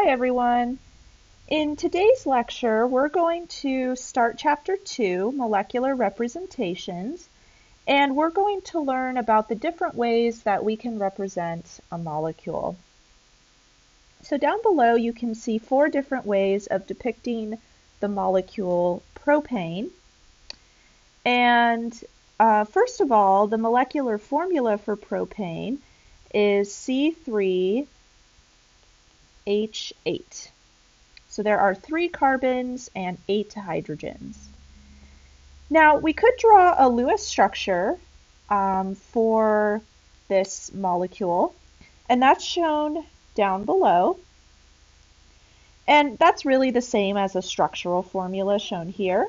Hi everyone. In today's lecture, we're going to start Chapter 2, Molecular Representations, and we're going to learn about the different ways that we can represent a molecule. So down below you can see 4 different ways of depicting the molecule propane. And first of all, the molecular formula for propane is C3H8. So there are 3 carbons and 8 hydrogens. Now we could draw a Lewis structure for this molecule, and that's shown down below. And that's really the same as a structural formula shown here.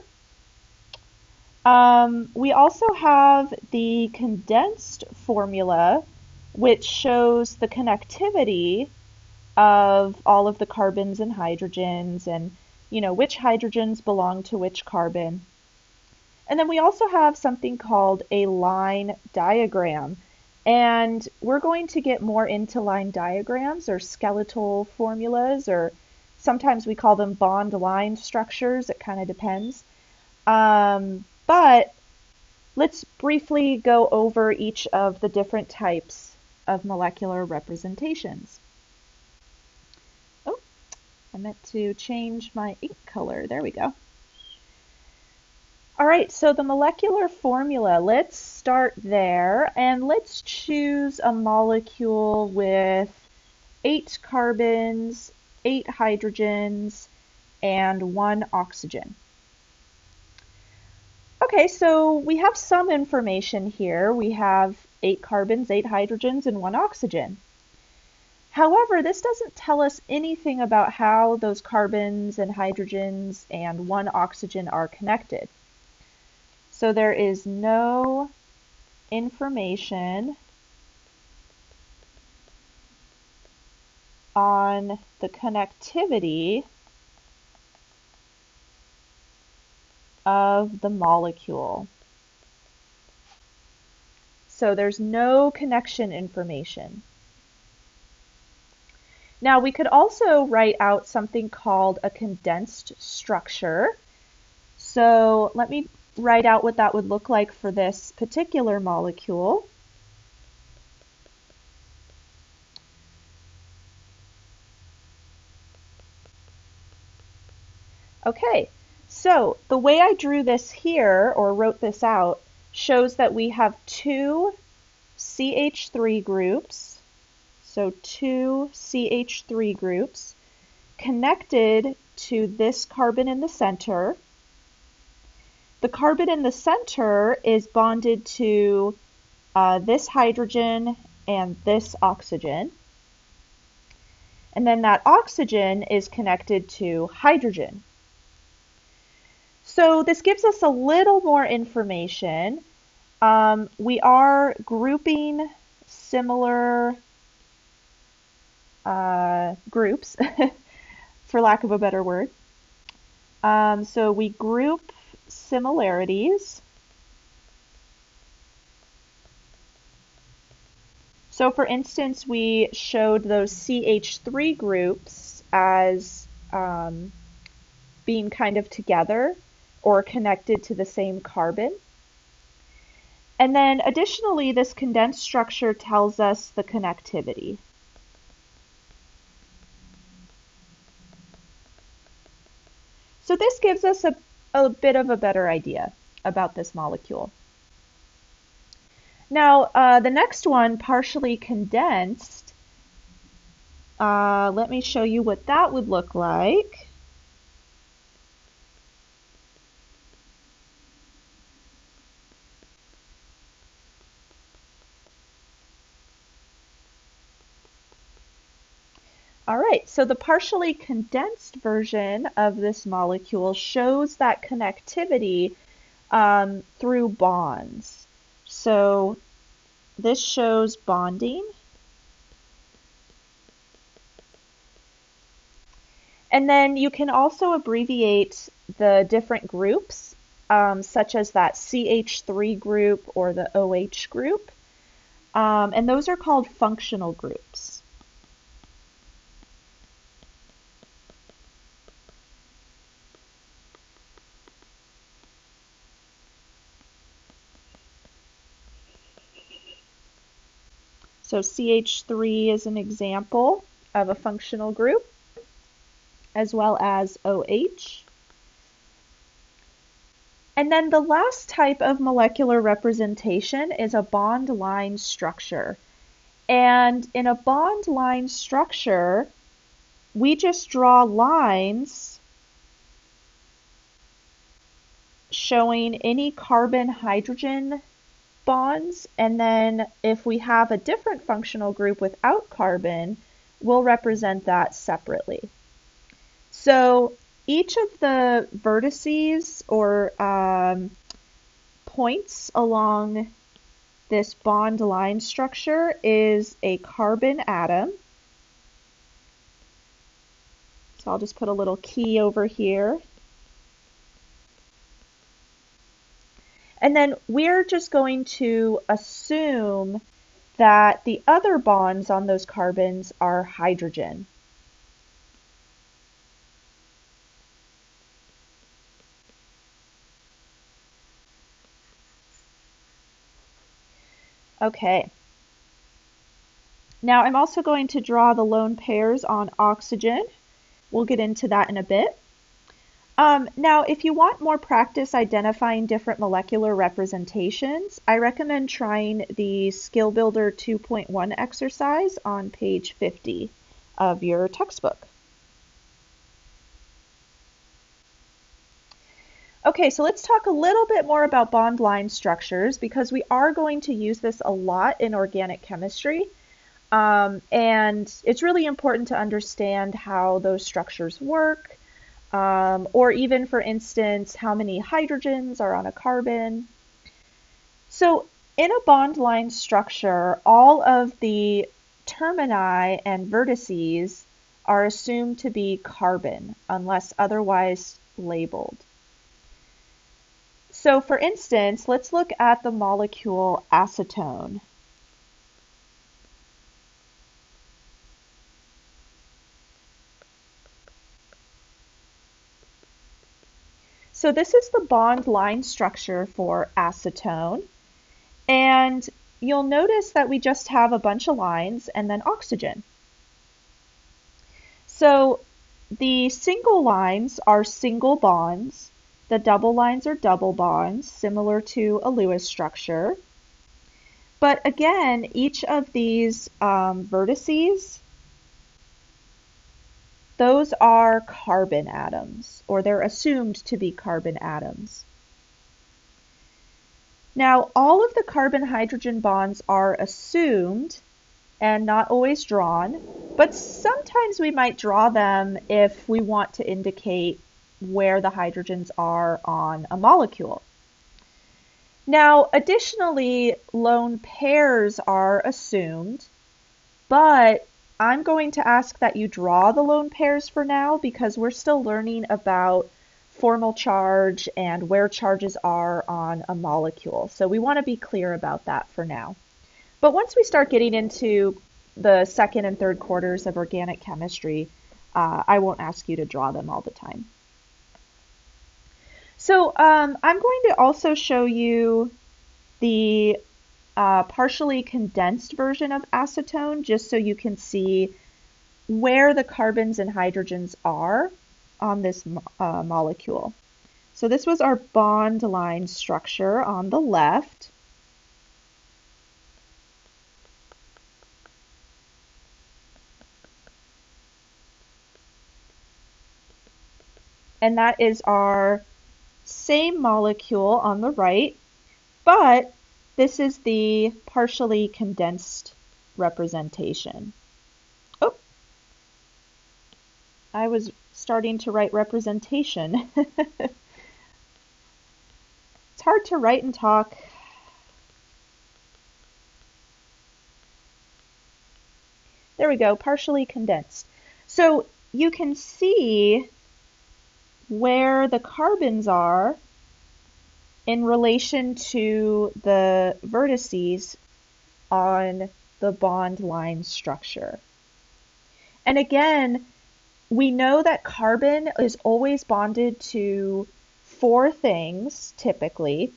We also have the condensed formula, which shows the connectivity of all of the carbons and hydrogens and, which hydrogens belong to which carbon. And then we also have something called a line diagram. And we're going to get more into line diagrams or skeletal formulas, or sometimes we call them bond line structures. It kind of depends. But let's briefly go over each of the different types of molecular representations. Oh, I meant to change my ink color. There we go. All right, so the molecular formula, let's start there, and let's choose a molecule with 8 carbons, 8 hydrogens, and 1 oxygen. Okay, so we have some information here. We have 8 carbons, 8 hydrogens, and 1 oxygen. However, this doesn't tell us anything about how those carbons and hydrogens and 1 oxygen are connected. So there is no information on the connectivity of the molecule. So there's no connection information. Now we could also write out something called a condensed structure. So let me write out what that would look like for this particular molecule. Okay, so the way I drew this here, or wrote this out, shows that we have 2 CH3 groups, so 2 CH3 groups connected to this carbon in the center. The carbon in the center is bonded to this hydrogen and this oxygen. And then that oxygen is connected to hydrogen. So this gives us a little more information. We are grouping similar groups, for lack of a better word. So we group similarities. So for instance, we showed those CH3 groups as being kind of together or connected to the same carbon. And then additionally, this condensed structure tells us the connectivity. So this gives us a bit of a better idea about this molecule. Now, the next one, partially condensed, let me show you what that would look like. All right, so the partially condensed version of this molecule shows that connectivity through bonds. So this shows bonding. And then you can also abbreviate the different groups, such as that CH3 group or the OH group. And those are called functional groups. So CH3 is an example of a functional group, as well as OH. And then the last type of molecular representation is a bond line structure. And in a bond line structure, we just draw lines showing any carbon-hydrogen bonds, and then if we have a different functional group without carbon, we'll represent that separately. So each of the vertices or points along this bond line structure is a carbon atom. So I'll just put a little key over here. And then we're just going to assume that the other bonds on those carbons are hydrogen. Okay. Now I'm also going to draw the lone pairs on oxygen. We'll get into that in a bit. Now, if you want more practice identifying different molecular representations, I recommend trying the Skill Builder 2.1 exercise on page 50 of your textbook. Okay, so let's talk a little bit more about bond line structures because we are going to use this a lot in organic chemistry. And it's really important to understand how those structures work. Or even, for instance, how many hydrogens are on a carbon. So in a bond line structure, all of the termini and vertices are assumed to be carbon unless otherwise labeled. So for instance, let's look at the molecule acetone. So this is the bond line structure for acetone, and you'll notice that we just have a bunch of lines and then oxygen. So the single lines are single bonds, the double lines are double bonds, similar to a Lewis structure. But again, each of these vertices, those are carbon atoms, or they're assumed to be carbon atoms. Now, all of the carbon-hydrogen bonds are assumed and not always drawn, but sometimes we might draw them if we want to indicate where the hydrogens are on a molecule. Now, additionally, lone pairs are assumed, but I'm going to ask that you draw the lone pairs for now because we're still learning about formal charge and where charges are on a molecule. So we want to be clear about that for now. But once we start getting into the second and third quarters of organic chemistry, I won't ask you to draw them all the time. So I'm going to also show you the partially condensed version of acetone, just so you can see where the carbons and hydrogens are on this molecule. So this was our bond line structure on the left. And that is our same molecule on the right, but this is the partially condensed representation. Oh, I was starting to write representation. It's hard to write and talk. There we go, partially condensed. So you can see where the carbons are in relation to the vertices on the bond line structure. And again, we know that carbon is always bonded to four things, typically.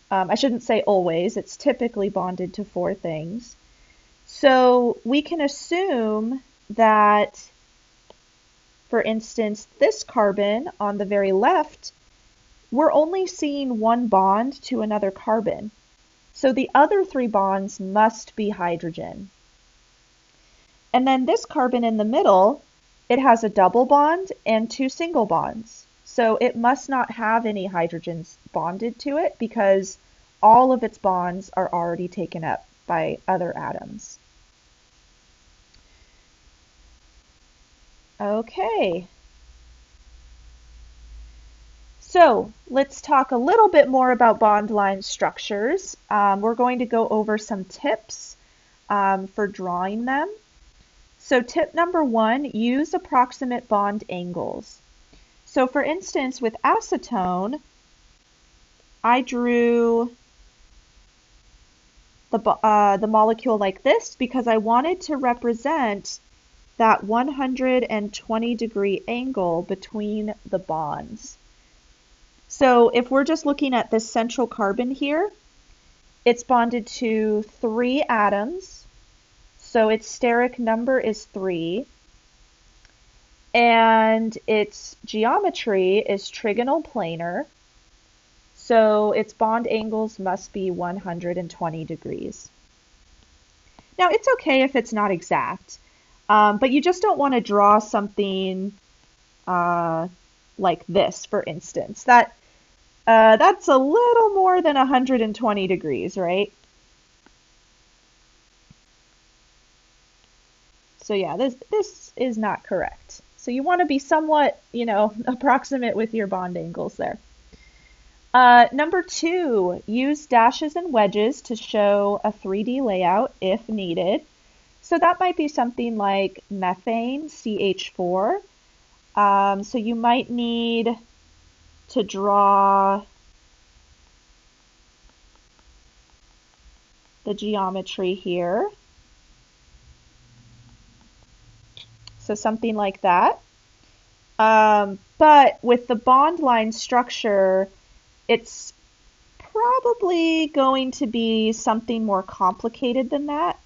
I shouldn't say always, it's typically bonded to four things. So we can assume that, for instance, this carbon on the very left, we're only seeing one bond to another carbon. So the other three bonds must be hydrogen. And then this carbon in the middle, it has a double bond and two single bonds. So it must not have any hydrogens bonded to it because all of its bonds are already taken up by other atoms. Okay. So let's talk a little bit more about bond line structures. We're going to go over some tips for drawing them. So tip number 1, use approximate bond angles. So for instance, with acetone, I drew the molecule like this because I wanted to represent that 120-degree angle between the bonds. So if we're just looking at this central carbon here, it's bonded to 3 atoms, so its steric number is 3, and its geometry is trigonal planar, so its bond angles must be 120 degrees. Now it's okay if it's not exact, but you just don't want to draw something like this, for instance. That's a little more than 120 degrees, right? So yeah, this is not correct. So you want to be somewhat, approximate with your bond angles there. Number 2, use dashes and wedges to show a 3D layout if needed. So that might be something like methane, CH4. So you might need to draw the geometry here. So something like that. But with the bond line structure, it's probably going to be something more complicated than that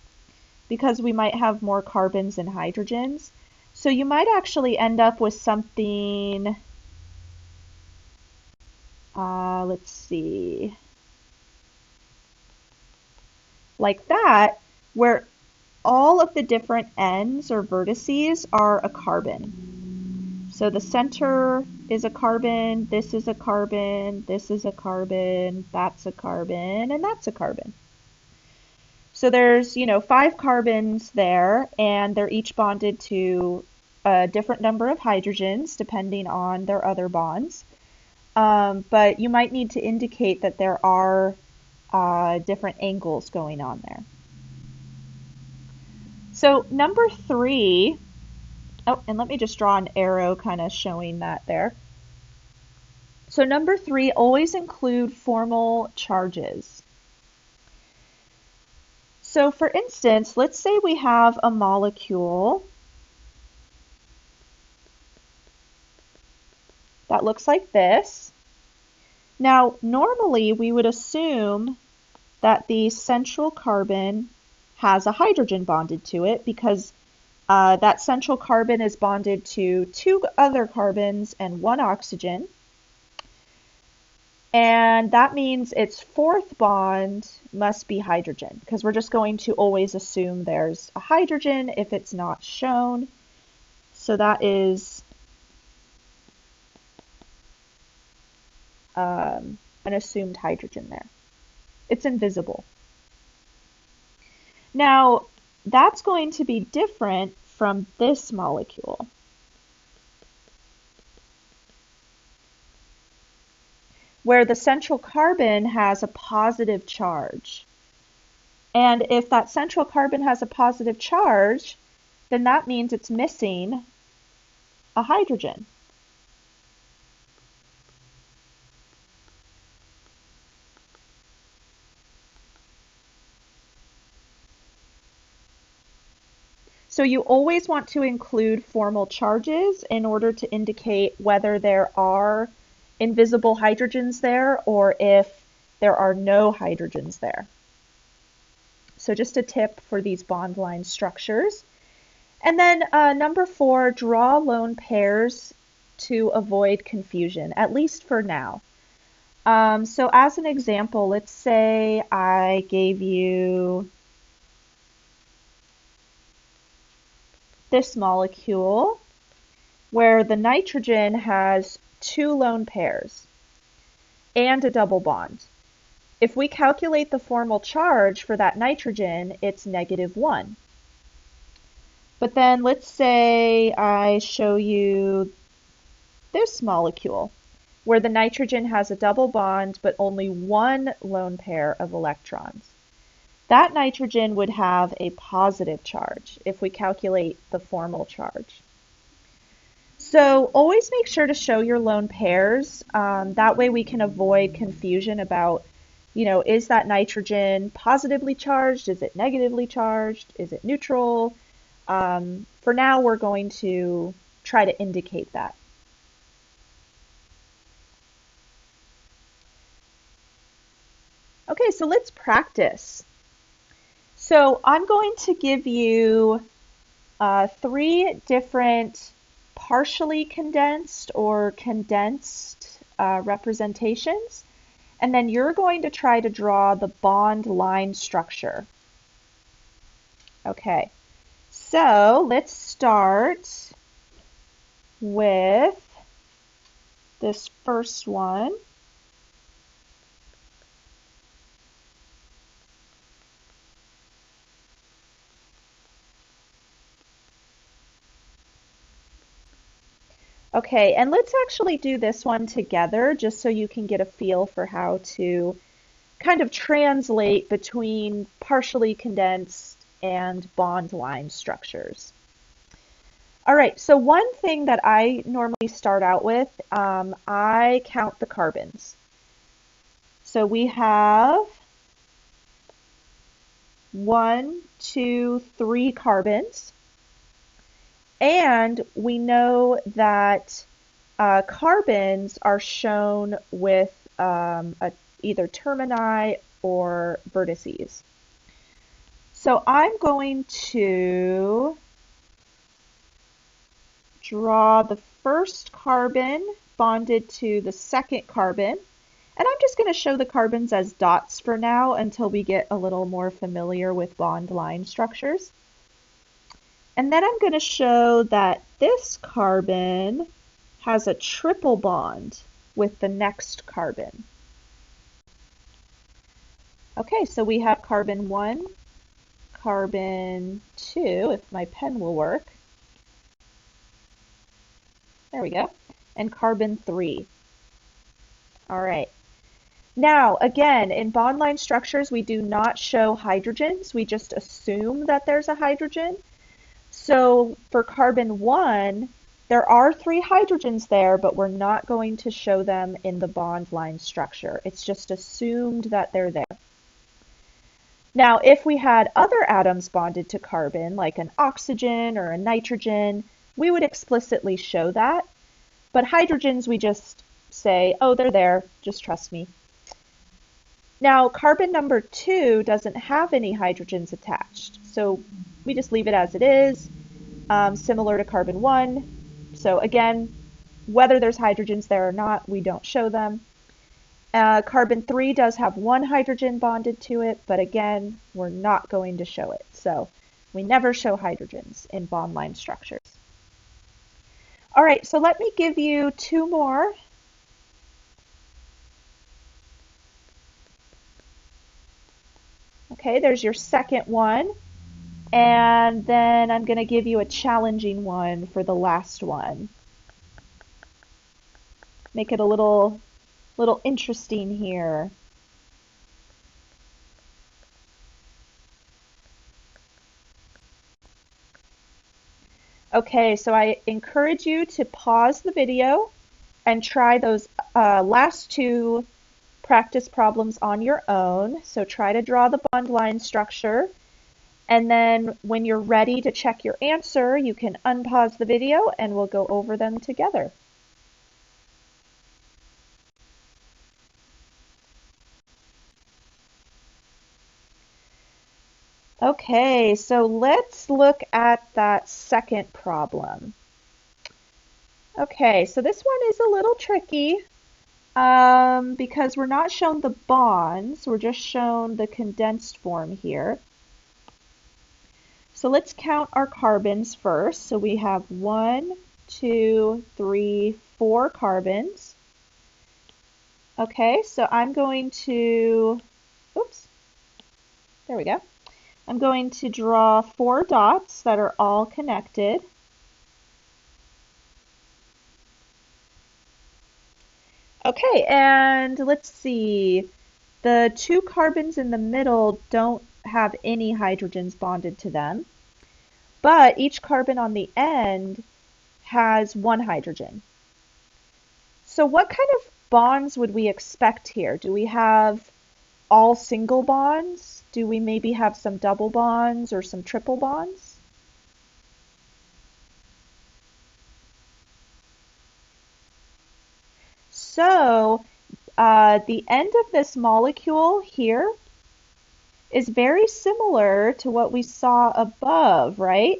because we might have more carbons and hydrogens. So you might actually end up with something, let's see, like that, where all of the different ends or vertices are a carbon. So the center is a carbon, this is a carbon, this is a carbon, that's a carbon, and that's a carbon. So there's, 5 carbons there, and they're each bonded to a different number of hydrogens depending on their other bonds. But you might need to indicate that there are different angles going on there. So number 3, and let me just draw an arrow kind of showing that there. So number 3, always include formal charges. So for instance, let's say we have a molecule that looks like this. Now, normally we would assume that the central carbon has a hydrogen bonded to it because that central carbon is bonded to 2 other carbons and 1 oxygen. And that means its 4th bond must be hydrogen because we're just going to always assume there's a hydrogen if it's not shown. So that is an assumed hydrogen there. It's invisible. Now, that's going to be different from this molecule. Where the central carbon has a positive charge. And if that central carbon has a positive charge, then that means it's missing a hydrogen. So you always want to include formal charges in order to indicate whether there are invisible hydrogens there or if there are no hydrogens there. So just a tip for these bond line structures. And then number 4, draw lone pairs to avoid confusion, at least for now. So as an example, let's say I gave you this molecule where the nitrogen has 2 lone pairs and a double bond. If we calculate the formal charge for that nitrogen, it's -1. But then let's say I show you this molecule where the nitrogen has a double bond but only 1 lone pair of electrons. That nitrogen would have a positive charge if we calculate the formal charge. So always make sure to show your lone pairs. That way we can avoid confusion about, is that nitrogen positively charged? Is it negatively charged? Is it neutral? For now, we're going to try to indicate that. Okay, so let's practice. So I'm going to give you 3 different partially condensed or condensed representations, and then you're going to try to draw the bond line structure. Okay, so let's start with this first one. Okay, and let's actually do this one together just so you can get a feel for how to kind of translate between partially condensed and bond line structures. All right, so one thing that I normally start out with, I count the carbons. So we have 1, 2, 3 carbons. And we know that carbons are shown with either termini or vertices. So I'm going to draw the first carbon bonded to the second carbon. And I'm just going to show the carbons as dots for now until we get a little more familiar with bond line structures. And then I'm going to show that this carbon has a triple bond with the next carbon. Okay, so we have carbon 1, carbon 2, if my pen will work. There we go. And carbon 3. All right. Now, again, in bond line structures, we do not show hydrogens. We just assume that there's a hydrogen. So for carbon 1, there are 3 hydrogens there, but we're not going to show them in the bond line structure. It's just assumed that they're there. Now, if we had other atoms bonded to carbon, like an oxygen or a nitrogen, we would explicitly show that. But hydrogens, we just say, oh, they're there, just trust me. Now, carbon number 2 doesn't have any hydrogens attached, so we just leave it as it is, similar to carbon 1. So again, whether there's hydrogens there or not, we don't show them. Carbon 3 does have 1 hydrogen bonded to it, but again, we're not going to show it. So we never show hydrogens in bond line structures. All right, so let me give you 2 more. Okay, there's your second one. And then I'm going to give you a challenging one for the last one. Make it a little interesting here. Okay, so I encourage you to pause the video and try those last 2 practice problems on your own. So try to draw the bond line structure. And then when you're ready to check your answer, you can unpause the video and we'll go over them together. Okay, so let's look at that second problem. Okay, so this one is a little tricky because we're not shown the bonds, we're just shown the condensed form here. So let's count our carbons first. So we have 1, 2, 3, 4 carbons. Okay, so I'm going to, oops, there we go. I'm going to draw 4 dots that are all connected. Okay, and let's see. The 2 carbons in the middle don't have any hydrogens bonded to them, but each carbon on the end has 1 hydrogen. So what kind of bonds would we expect here? Do we have all single bonds? Do we maybe have some double bonds or some triple bonds? So the end of this molecule here is very similar to what we saw above, right?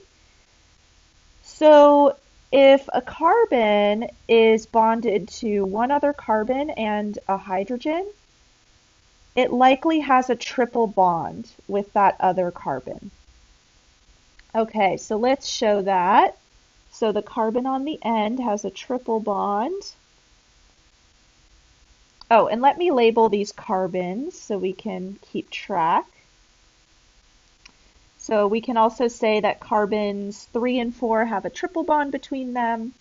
So if a carbon is bonded to one other carbon and a hydrogen, it likely has a triple bond with that other carbon. Okay, so let's show that. So the carbon on the end has a triple bond. Oh, and let me label these carbons so we can keep track. So we can also say that carbons 3 and 4 have a triple bond between them.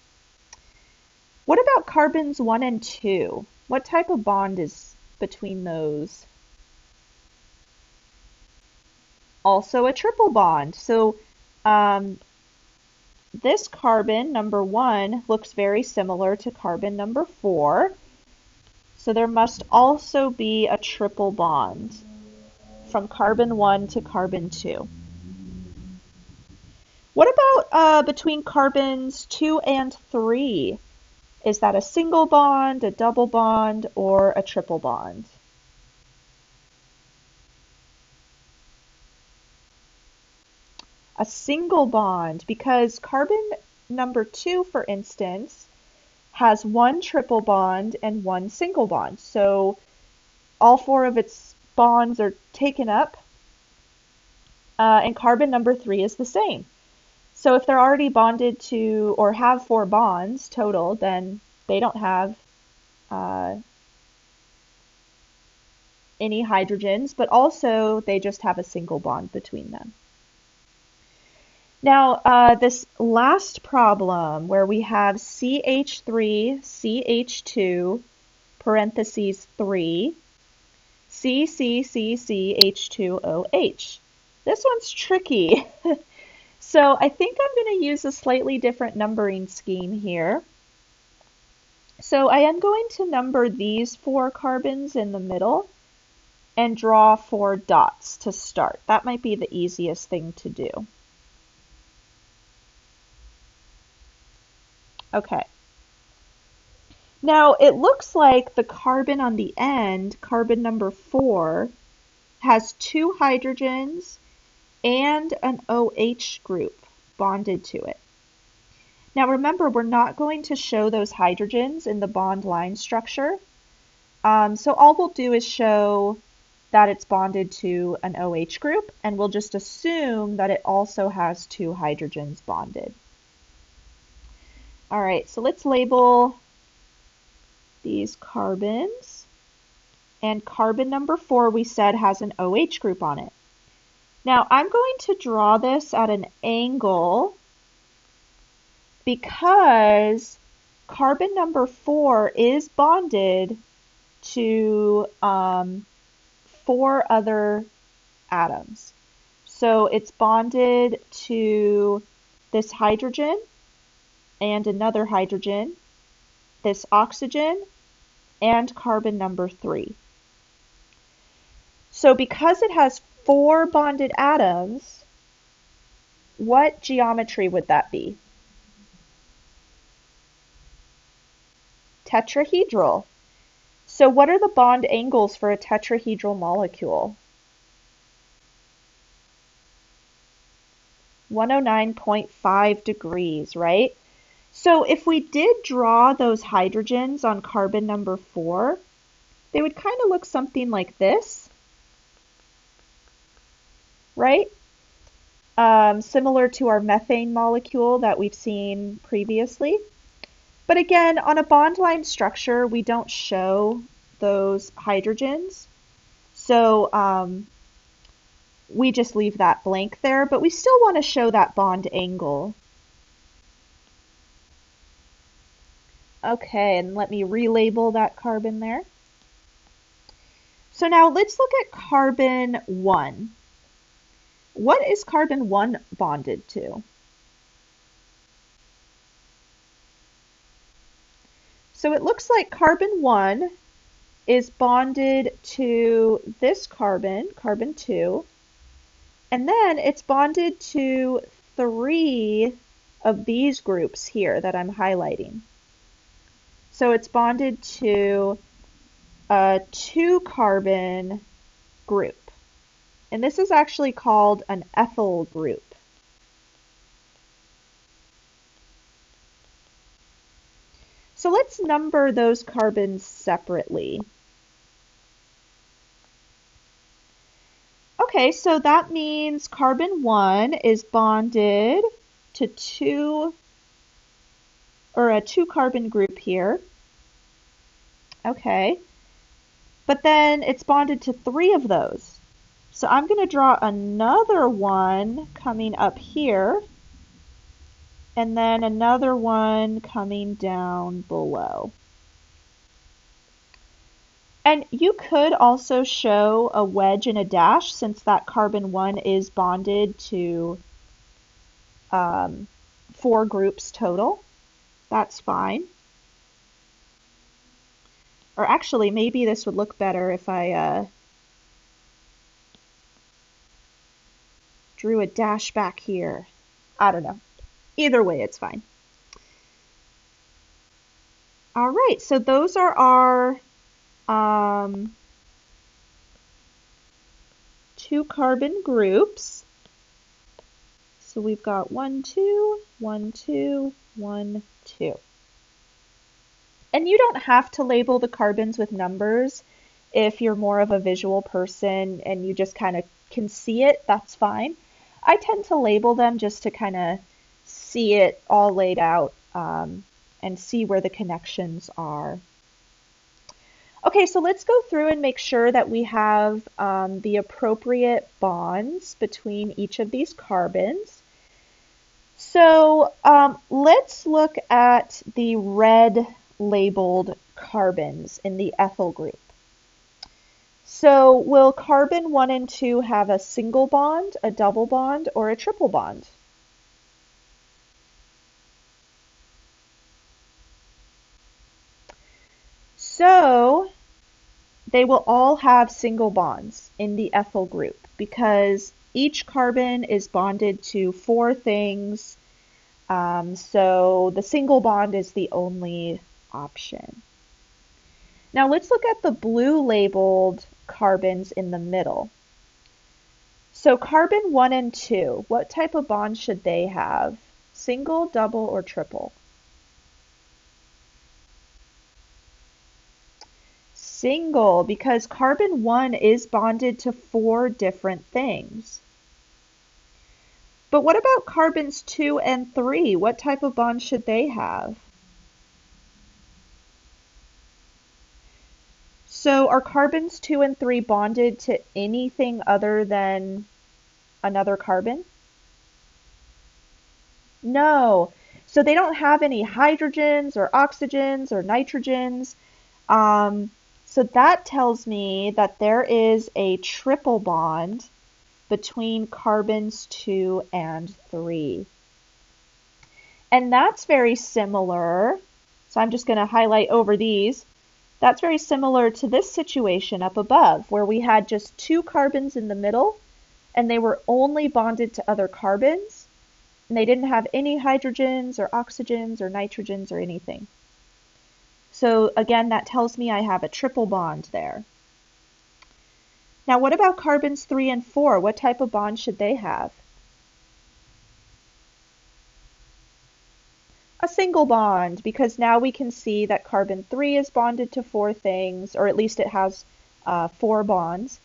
What about carbons 1 and 2? What type of bond is between those? Also a triple bond. So this carbon, number 1, looks very similar to carbon number 4. So there must also be a triple bond from carbon 1 to carbon 2. What about between carbons 2 and 3? Is that a single bond, a double bond, or a triple bond? A single bond, because carbon number 2, for instance, has 1 triple bond and 1 single bond. So all 4 of its bonds are taken up, and carbon number 3 is the same. So if they're already bonded to or have 4 bonds total, then they don't have any hydrogens, but also they just have a single bond between them. Now, this last problem where we have CH3, CH2, parentheses 3, CCCCH2OH. This one's tricky. So I think I'm going to use a slightly different numbering scheme here. So I am going to number these 4 carbons in the middle and draw 4 dots to start. That might be the easiest thing to do. Okay. Now it looks like the carbon on the end, carbon number 4, has 2 hydrogens and an OH group bonded to it. Now remember, we're not going to show those hydrogens in the bond line structure. So all we'll do is show that it's bonded to an OH group, and we'll just assume that it also has 2 hydrogens bonded. All right, so let's label these carbons. And carbon number 4, we said, has an OH group on it. Now I'm going to draw this at an angle because carbon number 4 is bonded to 4 other atoms. So it's bonded to this hydrogen and another hydrogen, this oxygen, and carbon number 3. So because it has 4 bonded atoms, what geometry would that be? Tetrahedral. So what are the bond angles for a tetrahedral molecule? 109.5 degrees, right? So if we did draw those hydrogens on carbon number 4, they would kind of look something like this, right? Similar to our methane molecule that we've seen previously. But again, on a bond line structure, we don't show those hydrogens. So we just leave that blank there, but we still want to show that bond angle. Okay, and let me relabel that carbon there. So now let's look at carbon 1. What is carbon 1 bonded to? So it looks like carbon 1 is bonded to this carbon, carbon 2, and then it's bonded to 3 of these groups here that I'm highlighting. So it's bonded to a 2-carbon group. And this is actually called an ethyl group. So let's number those carbons separately. Okay, so that means carbon 1 is bonded to a 2-carbon group here. Okay, but then it's bonded to 3 of those. So I'm going to draw another one coming up here, and then another one coming down below. And you could also show a wedge and a dash, since that carbon 1 is bonded to 4 groups total. That's fine. Or actually, maybe this would look better if I drew a dash back here. I don't know. Either way, it's fine. All right, so those are our 2-carbon groups. So we've got 1, 2, 1, 2, 1, 2. And you don't have to label the carbons with numbers if you're more of a visual person and you just kind of can see it, that's fine. I tend to label them just to kind of see it all laid out and see where the connections are. Okay, so let's go through and make sure that we have the appropriate bonds between each of these carbons. So let's look at the red labeled carbons in the ethyl group. So will carbon 1 and 2 have a single bond, a double bond, or a triple bond? So they will all have single bonds in the ethyl group because each carbon is bonded to 4 things. So the single bond is the only option. Now let's look at the blue labeled carbons in the middle. So carbon 1 and 2, what type of bond should they have? Single, double, or triple? Single, because carbon 1 is bonded to 4 different things. But what about carbons 2 and 3? What type of bond should they have? So are carbons 2 and 3 bonded to anything other than another carbon? No. So they don't have any hydrogens or oxygens or nitrogens. So that tells me that there is a triple bond between carbons 2 and 3. And that's very similar. So I'm just going to highlight over these. That's very similar to this situation up above, where we had just 2 carbons in the middle, and they were only bonded to other carbons, and they didn't have any hydrogens or oxygens or nitrogens or anything. So again, that tells me I have a triple bond there. Now what about carbons 3 and 4? What type of bond should they have? A single bond, because now we can see that carbon 3 is bonded to 4 things, or at least it has 4 bonds,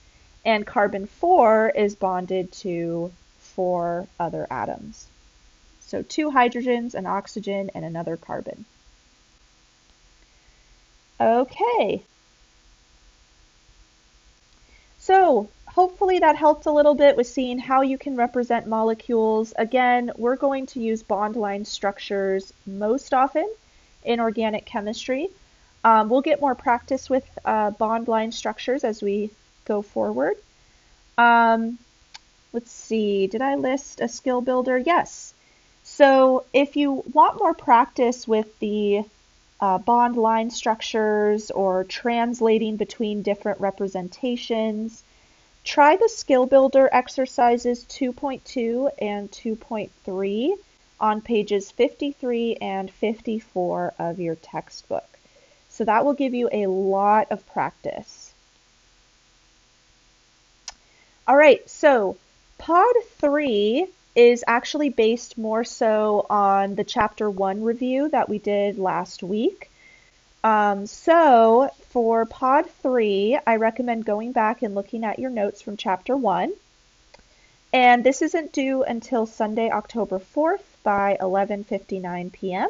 and carbon 4 is bonded to 4 other atoms. So 2 hydrogens, an oxygen, and another carbon. Okay. So hopefully that helped a little bit with seeing how you can represent molecules. Again, we're going to use bond line structures most often in organic chemistry. We'll get more practice with bond line structures as we go forward. Let's see, did I list a skill builder? Yes. So if you want more practice with the bond line structures or translating between different representations, try the skill builder exercises 2.2 and 2.3 on pages 53 and 54 of your textbook. So that will give you a lot of practice. All right, so pod 3 is actually based more so on the chapter 1 review that we did last week. So for pod 3, I recommend going back and looking at your notes from chapter 1. And this isn't due until Sunday, October 4th by 11:59 p.m.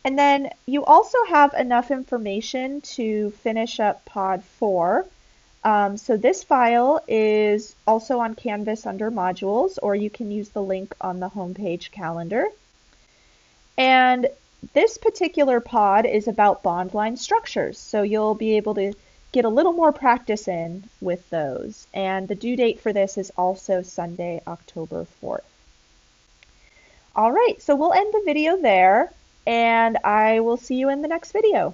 And then you also have enough information to finish up pod 4. So this file is also on Canvas under modules, or you can use the link on the homepage calendar. And this particular pod is about bond line structures, so you'll be able to get a little more practice in with those. And the due date for this is also Sunday, October 4th. All right, so we'll end the video there, and I will see you in the next video.